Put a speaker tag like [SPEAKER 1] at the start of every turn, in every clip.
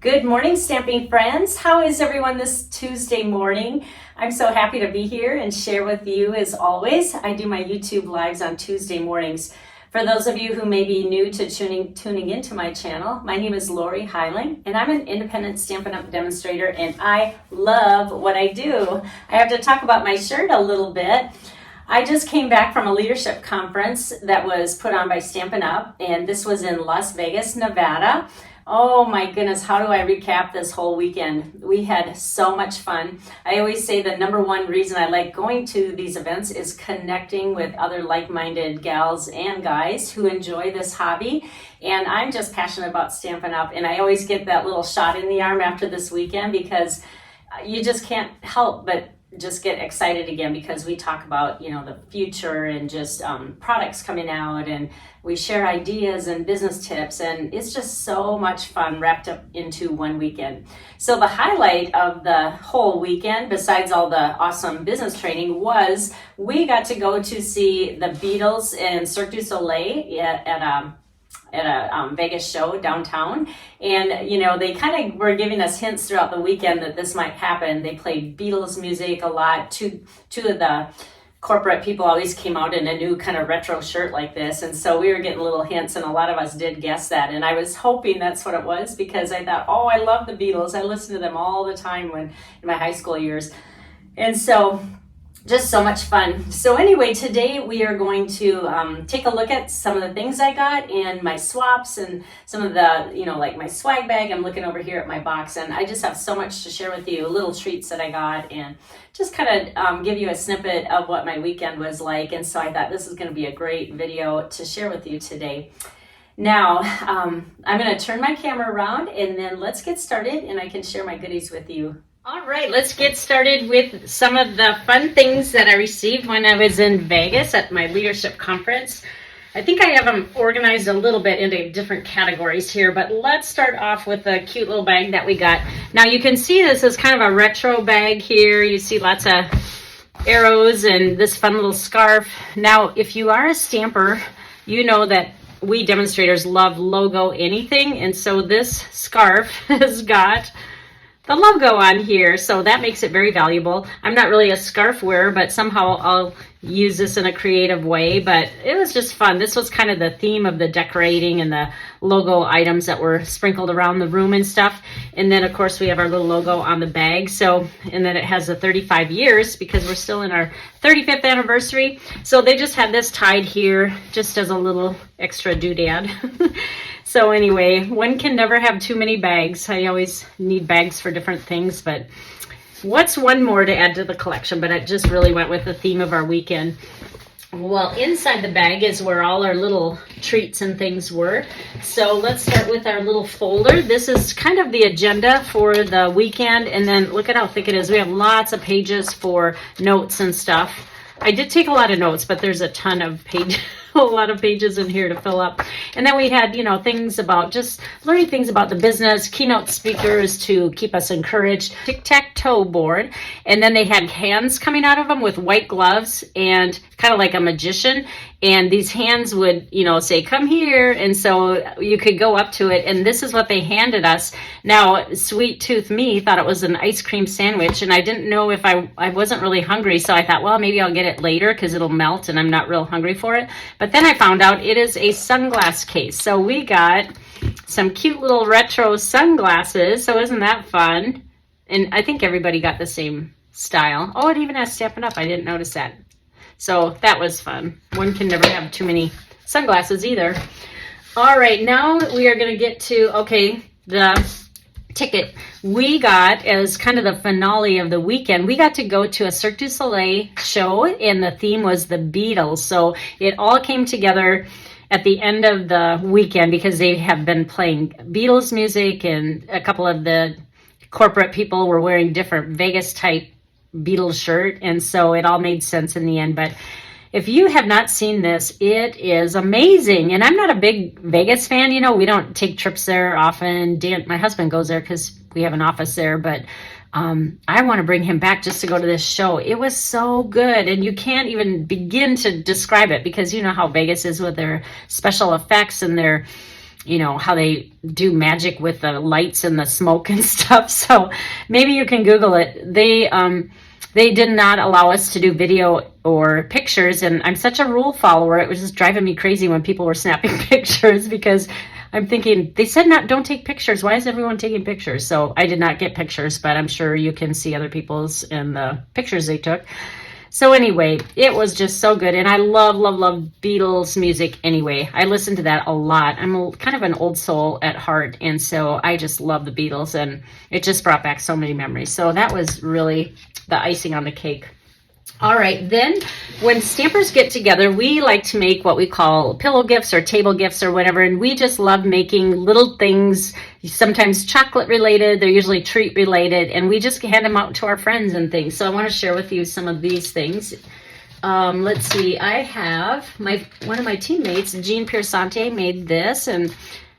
[SPEAKER 1] Good morning, Stamping friends. How is everyone this Tuesday morning? I'm so happy to be here and share with you as always. I do my YouTube lives on Tuesday mornings. For those of you who may be new to tuning into my channel, my name is Lorri Heiling, and I'm an independent Stampin' Up! Demonstrator, and I love what I do. I have to talk about my shirt a little bit. I just came back from a leadership conference that was put on by Stampin' Up!, and this was in Las Vegas, Nevada. Oh my goodness, how do I recap this whole weekend? We had so much fun. I always say the number one reason I like going to these events is connecting with other like-minded gals and guys who enjoy this hobby. And I'm just passionate about Stampin' Up! And I always get that little shot in the arm after this weekend because you just can't help but just get excited again because we talk about, the future and just products coming out, and we share ideas and business tips, and it's just so much fun wrapped up into one weekend. So the highlight of the whole weekend, besides all the awesome business training, was we got to go to see the Beatles and Cirque du Soleil at a Vegas show downtown. And, they kind of were giving us hints throughout the weekend that this might happen. They played Beatles music a lot. Two of the corporate people always came out in a new kind of retro shirt like this. And so we were getting little hints, and a lot of us did guess that. And I was hoping that's what it was because I thought, I love the Beatles. I listened to them all the time in my high school years. And so just so much fun. So anyway, today we are going to take a look at some of the things I got and my swaps and some of the, like my swag bag. I'm looking over here at my box, and I just have so much to share with you, little treats that I got, and just kind of give you a snippet of what my weekend was like. And so I thought this is going to be a great video to share with you today. Now, I'm going to turn my camera around, and then let's get started, and I can share my goodies with you. All right, let's get started with some of the fun things that I received when I was in Vegas at my leadership conference. I think I have them organized a little bit into different categories here, but let's start off with a cute little bag that we got. Now you can see this is kind of a retro bag here. You see lots of arrows and this fun little scarf. Now, if you are a stamper, you know that we demonstrators love logo anything, and so this scarf has got the logo on here, so that makes it very valuable. I'm not really a scarf wearer, but somehow I'll use this in a creative way, but it was just fun. This was kind of the theme of the decorating and the logo items that were sprinkled around the room and stuff. And then of course we have our little logo on the bag. So, and then it has the 35 years because we're still in our 35th anniversary. So they just had this tied here just as a little extra doodad. So anyway, one can never have too many bags. I always need bags for different things, but what's one more to add to the collection? But it just really went with the theme of our weekend. Well, inside the bag is where all our little treats and things were. So let's start with our little folder. This is kind of the agenda for the weekend, and then look at how thick it is. We have lots of pages for notes and stuff. I did take a lot of notes, but there's a ton of pages. A lot of pages in here to fill up. And then we had, things about just learning things about the business, keynote speakers to keep us encouraged, tic-tac-toe board. And then they had hands coming out of them with white gloves and kind of like a magician. And these hands would, say, come here. And so you could go up to it. And this is what they handed us. Now, sweet tooth me thought it was an ice cream sandwich. And I didn't know if I wasn't really hungry. So I thought, well, maybe I'll get it later because it'll melt and I'm not real hungry for it. But then I found out it is a sunglass case. So we got some cute little retro sunglasses. So isn't that fun? And I think everybody got the same style. Oh, it even has Stampin' Up! I didn't notice that. So that was fun. One can never have too many sunglasses either. All right, now we are going to get to, the ticket we got as kind of the finale of the weekend. We got to go to a Cirque du Soleil show, and the theme was the Beatles. So it all came together at the end of the weekend because they have been playing Beatles music, and a couple of the corporate people were wearing different Vegas type Beatles shirt, and so it all made sense in the end. But if you have not seen this, it is amazing. And I'm not a big Vegas fan. We don't take trips there often. Dan, my husband, goes there because we have an office there, but I want to bring him back just to go to this show. It was so good, and you can't even begin to describe it because you know how Vegas is with their special effects and their you know, how they do magic with the lights and the smoke and stuff. So maybe you can Google it. They did not allow us to do video or pictures, and I'm such a rule follower. It was just driving me crazy when people were snapping pictures, because I'm thinking, they said don't take pictures. Why is everyone taking pictures? So I did not get pictures, but I'm sure you can see other people's and the pictures they took. So anyway, it was just so good. And I love, love, love Beatles music anyway. I listen to that a lot. I'm kind of an old soul at heart. And so I just love the Beatles, and it just brought back so many memories. So that was really the icing on the cake. All right, then when Stampers get together, we like to make what we call pillow gifts or table gifts or whatever, and we just love making little things, sometimes chocolate related, they're usually treat related, and we just hand them out to our friends and things. So I want to share with you some of these things. Let's see, I have one of my teammates, Jean Piersante, made this, and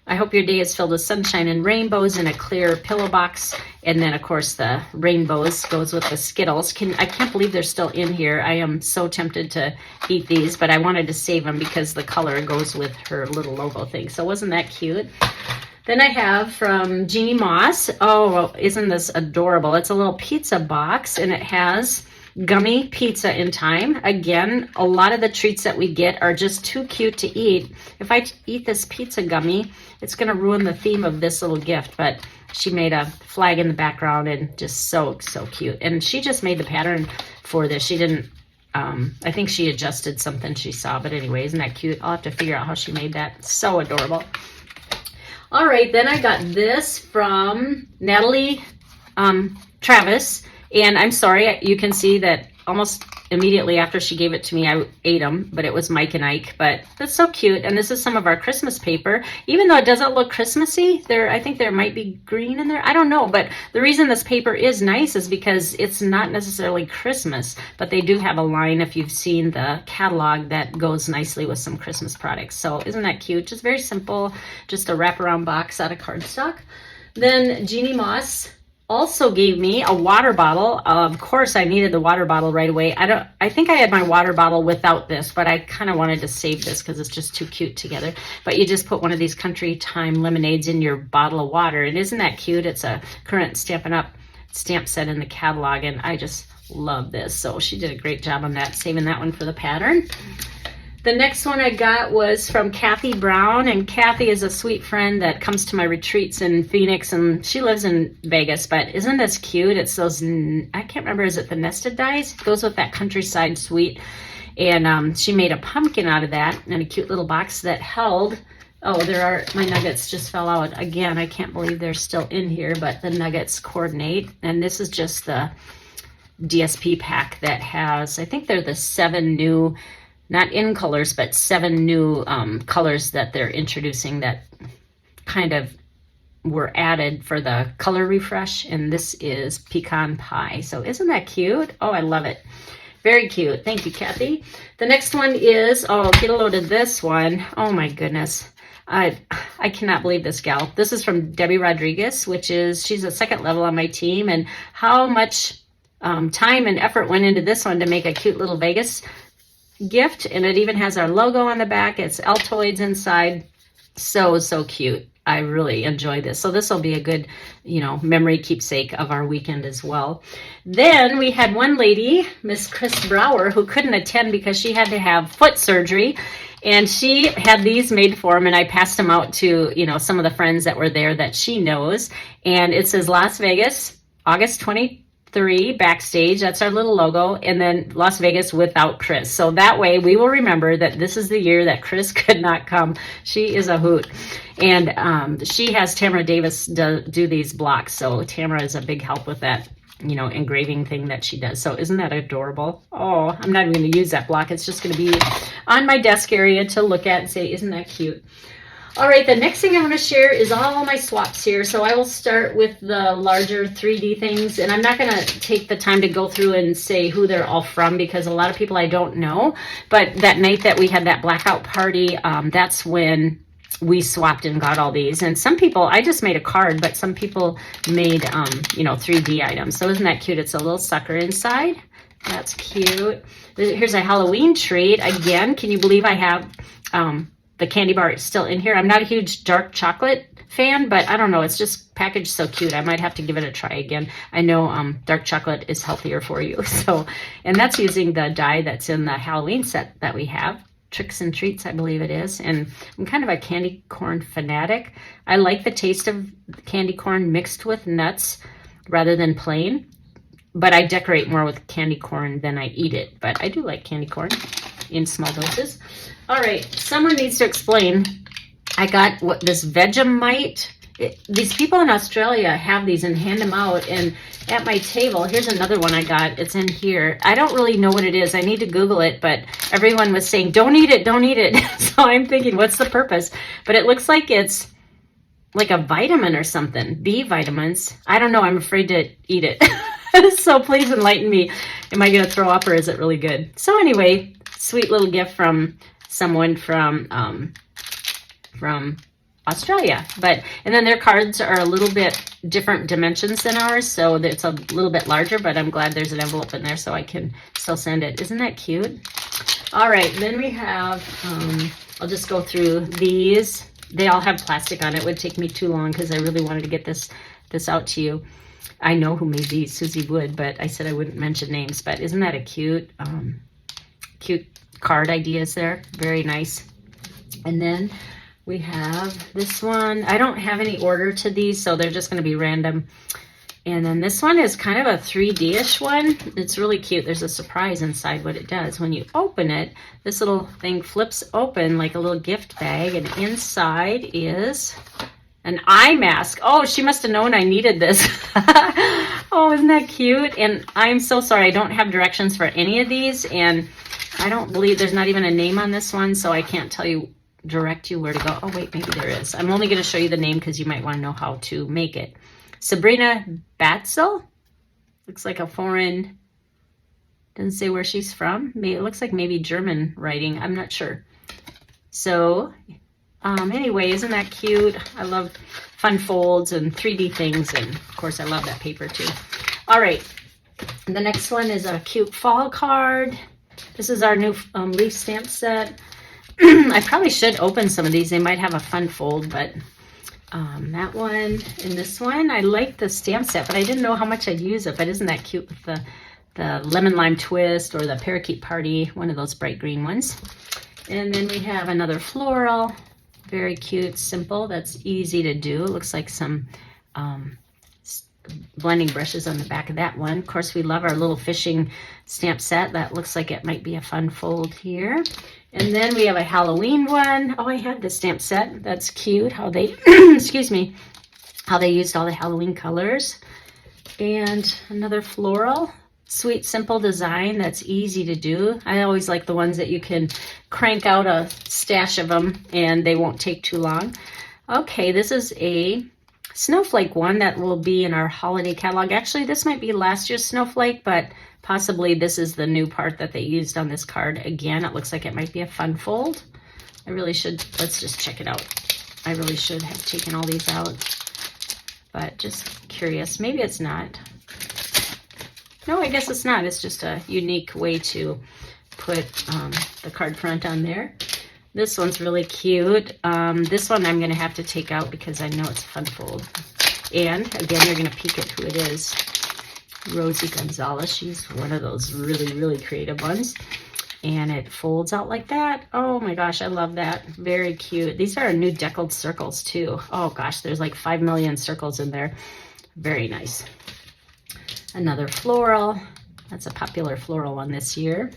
[SPEAKER 1] I hope your day is filled with sunshine and rainbows in a clear pillow box. And then, of course, the rainbows goes with the Skittles. I can't believe they're still in here. I am so tempted to eat these, but I wanted to save them because the color goes with her little logo thing. So wasn't that cute? Then I have from Jeannie Moss. Oh, isn't this adorable? It's a little pizza box, and it has gummy pizza in time. Again, a lot of the treats that we get are just too cute to eat. If I eat this pizza gummy, it's going to ruin the theme of this little gift, but she made a flag in the background, and just so cute. And she just made the pattern for this. She didn't, I think she adjusted something she saw, but anyway, isn't that cute? I'll have to figure out how she made that. So adorable. All right, then I got this from Natalie Travis. And I'm sorry, you can see that almost immediately after she gave it to me, I ate them, but it was Mike and Ike. But that's so cute. And this is some of our Christmas paper. Even though it doesn't look Christmassy, I think there might be green in there. I don't know. But the reason this paper is nice is because it's not necessarily Christmas, but they do have a line, if you've seen the catalog, that goes nicely with some Christmas products. So isn't that cute? Just very simple, just a wraparound box out of cardstock. Then Jeannie Moss also gave me a water bottle. Of course, I needed the water bottle right away. I think I had my water bottle without this, but I kind of wanted to save this because it's just too cute together. But you just put one of these Country Time lemonades in your bottle of water, and isn't that cute? It's a current Stampin' Up! Stamp set in the catalog, and I just love this. So she did a great job on that, saving that one for the pattern. The next one I got was from Kathy Brown, and Kathy is a sweet friend that comes to my retreats in Phoenix, and she lives in Vegas, but isn't this cute? It's those, I can't remember, is it the nested dies? It goes with that countryside suite, and she made a pumpkin out of that, and a cute little box that held, my nuggets just fell out. Again, I can't believe they're still in here, but the nuggets coordinate, and this is just the DSP pack that has, I think they're the 7 new, not in colors, but 7 new colors that they're introducing that kind of were added for the color refresh. And this is pecan pie. So isn't that cute? Oh, I love it. Very cute. Thank you, Kathy. The next one is, get a load of this one. Oh my goodness. I cannot believe this gal. This is from Debbie Rodriguez, she's a second level on my team. And how much time and effort went into this one to make a cute little Vegas gift, and it even has our logo on the back. It's Altoids inside. So cute. I really enjoy this. So this will be a good, memory keepsake of our weekend as well. Then we had one lady, Miss Chris Brower, who couldn't attend because she had to have foot surgery, and she had these made for him, and I passed them out to, some of the friends that were there that she knows. And it says Las Vegas, August 23 backstage. That's our little logo. And then Las Vegas without Chris. So that way we will remember that this is the year that Chris could not come. She is a hoot. And she has Tamara Davis do these blocks. So Tamara is a big help with that, engraving thing that she does. So isn't that adorable? Oh, I'm not even going to use that block. It's just going to be on my desk area to look at and say, isn't that cute? All right, the next thing I want to share is all my swaps here. So I will start with the larger 3D things, and I'm not going to take the time to go through and say who they're all from because a lot of people I don't know. But that night that we had that blackout party, that's when we swapped and got all these. And some people, I just made a card, but some people made, 3D items. So isn't that cute? It's a little sucker inside. That's cute. Here's a Halloween treat. Again, can you believe I have the candy bar is still in here. I'm not a huge dark chocolate fan, but I don't know. It's just packaged so cute. I might have to give it a try again. I know dark chocolate is healthier for you. So, and that's using the die that's in the Halloween set that we have. Tricks and Treats, I believe it is. And I'm kind of a candy corn fanatic. I like the taste of candy corn mixed with nuts rather than plain. But I decorate more with candy corn than I eat it. But I do like candy corn in small doses. All right, someone needs to explain. I got this Vegemite. These people in Australia have these and hand them out. And at my table, here's another one I got. It's in here. I don't really know what it is. I need to Google it, but everyone was saying, don't eat it, don't eat it. So I'm thinking, what's the purpose? But it looks like it's like a vitamin or something. B vitamins. I don't know. I'm afraid to eat it. So please enlighten me. Am I going to throw up or is it really good? So anyway, sweet little gift from someone from Australia. And then their cards are a little bit different dimensions than ours, so it's a little bit larger, but I'm glad there's an envelope in there so I can still send it. Isn't that cute? All right, then we have, I'll just go through these. They all have plastic on it. It would take me too long because I really wanted to get this out to you. I know who made these, Susie Wood, but I said I wouldn't mention names. But isn't that a cute card ideas there? Very nice. And then we have this one. I don't have any order to these, so they're just going to be random. And then this one is kind of a 3D-ish one. It's really cute. There's a surprise inside what it does. When you open it, this little thing flips open like a little gift bag, and inside is an eye mask. Oh, she must have known I needed this. Oh, isn't that cute? And I'm so sorry. I don't have directions for any of these, and I don't believe there's not even a name on this one, so I can't direct you where to go. Oh, wait, maybe there is. I'm only going to show you the name because you might want to know how to make it. Sabrina Batzel. Looks like a foreign, doesn't say where she's from. It looks like maybe German writing. I'm not sure. So anyway, isn't that cute? I love fun folds and 3D things, and of course I love that paper too. All right, the next one is a cute fall card. This is our new leaf stamp set. I probably should open some of these. They might have a fun fold, but that one and this one, I like the stamp set, but I didn't know how much I'd use it. But isn't that cute with the lemon lime twist or the parakeet party, one of those bright green ones. And then we have another floral. Very cute, simple. That's easy to do. It looks like some blending brushes on the back of that one. Of course, we love our little fishing stamp set. That looks like it might be a fun fold here. And then we have a Halloween one. Oh, I have this stamp set. That's cute. How they, excuse me, how they used all the Halloween colors. And another floral. Sweet, simple design that's easy to do. I always like the ones that you can crank out a stash of them and they won't take too long. Okay, this is a snowflake one that will be in our holiday catalog. Actually, this might be last year's snowflake, but possibly this is the new part that they used on this card. Again, it looks like it might be a fun fold. I really should, let's just check it out. I really should have taken all these out, but just curious. Maybe it's not. No, I guess it's not. It's just a unique way to put the card front on there. This one's really cute. This one I'm going to have to take out because I know it's a fun fold. And again, you're going to peek at who it is. Rosie Gonzalez. She's one of those really, really creative ones. And it folds out like that. Oh my gosh, I love that. Very cute. These are new deckled circles too. Oh gosh, there's like 5 million circles in there. Very nice. Another floral. That's a popular floral one this year.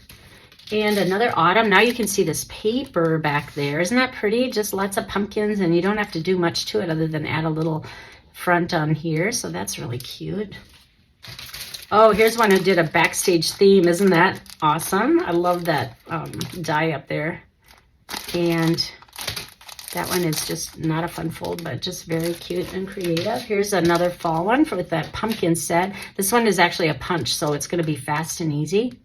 [SPEAKER 1] And another autumn. Now you can see this paper back there. Isn't that pretty? Just lots of pumpkins, and you don't have to do much to it other than add a little front on here. So that's really cute. Oh, here's one who did a backstage theme. Isn't that awesome? I love that die up there. And that one is just not a fun fold, but just very cute and creative. Here's another fall one with that pumpkin set. This one is actually a punch, so it's going to be fast and easy.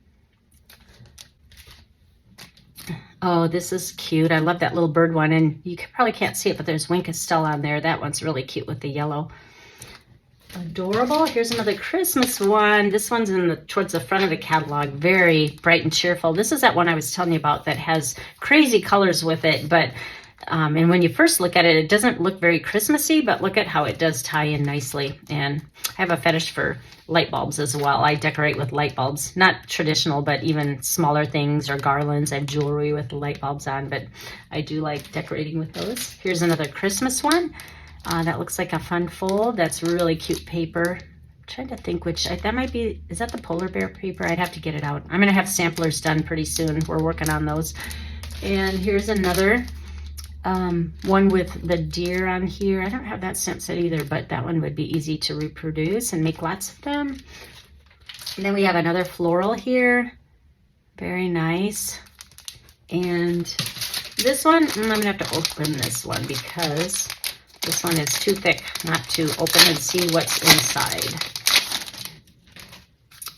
[SPEAKER 1] Oh, this is cute. I love that little bird one, and you probably can't see it, but there's Wink Estelle on there. That one's really cute with the yellow. Adorable. Here's another Christmas one. This one's towards the front of the catalog. Very bright and cheerful. This is that one I was telling you about that has crazy colors with it, but And when you first look at it, it doesn't look very Christmassy, but look at how it does tie in nicely. And I have a fetish for light bulbs as well. I decorate with light bulbs, not traditional, but even smaller things or garlands. I have jewelry with the light bulbs on, but I do like decorating with those. Here's another Christmas one. That looks like a fun fold. That's really cute paper. I'm trying to think which, that might be, is that the polar bear paper? I'd have to get it out. I'm gonna have samplers done pretty soon. We're working on those. And here's another one with the deer on here. I don't have that stamp set either, but that one would be easy to reproduce and make lots of them. And then we have another floral here. Very nice. And this one, I'm gonna have to open this one because this one is too thick not to open and see what's inside.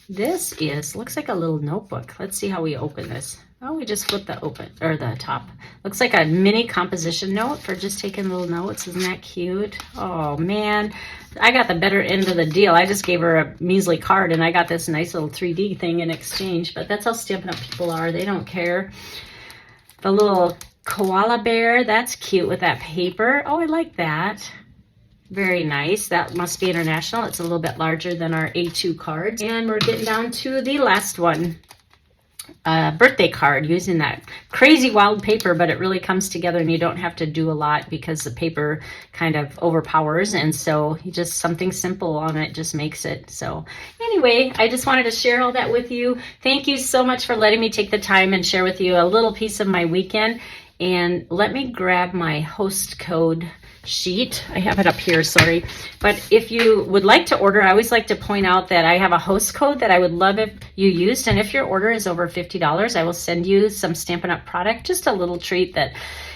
[SPEAKER 1] This looks like a little notebook. Let's see how we open this. Oh, we just flip the top. Looks like a mini composition note for just taking little notes. Isn't that cute? Oh man, I got the better end of the deal. I just gave her a measly card and I got this nice little 3D thing in exchange, but that's how Stampin' Up! People are. They don't care. The little koala bear, that's cute with that paper. Oh, I like that. Very nice. That must be international. It's a little bit larger than our A2 cards. And we're getting down to the last one. Birthday card using that crazy wild paper, but it really comes together and you don't have to do a lot because the paper kind of overpowers, and so you just something simple on it just makes it. So anyway, I just wanted to share all that with you. Thank you so much for letting me take the time and share with you a little piece of my weekend. And let me grab my host code sheet. I have it up here, sorry. But if you would like to order, I always like to point out that I have a host code that I would love if you used. And if your order is over $50, I will send you some Stampin' Up! Product, just a little treat that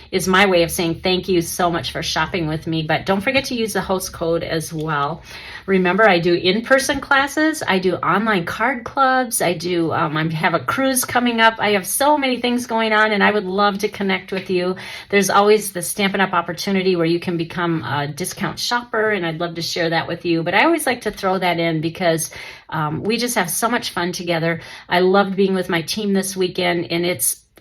[SPEAKER 1] is my way of saying thank you so much for shopping with me. But don't forget to use the host code as well. Remember, I do in-person classes, I do online card clubs, I have a cruise coming up. I have so many things going on and I would love to connect with you. There's always the Stampin' Up! Opportunity where you can become a discount shopper, and I'd love to share that with you. But I always like to throw that in because we just have so much fun together. I loved being with my team this weekend, and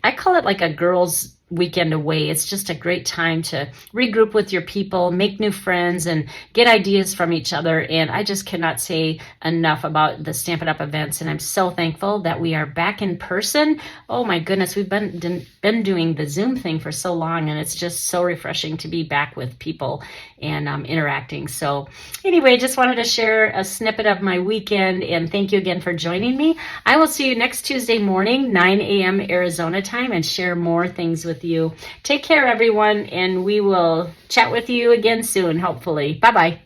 [SPEAKER 1] I call it like a girls' weekend away. It's just a great time to regroup with your people, make new friends, and get ideas from each other. And I just cannot say enough about the Stampin' Up! Events, and I'm so thankful that we are back in person. Oh my goodness, we've been doing the Zoom thing for so long, and it's just so refreshing to be back with people and interacting. So anyway, just wanted to share a snippet of my weekend, and thank you again for joining me. I will see you next Tuesday morning, 9 a.m. Arizona time, and share more things with you. Take care, everyone, and we will chat with you again soon, hopefully. Bye-bye.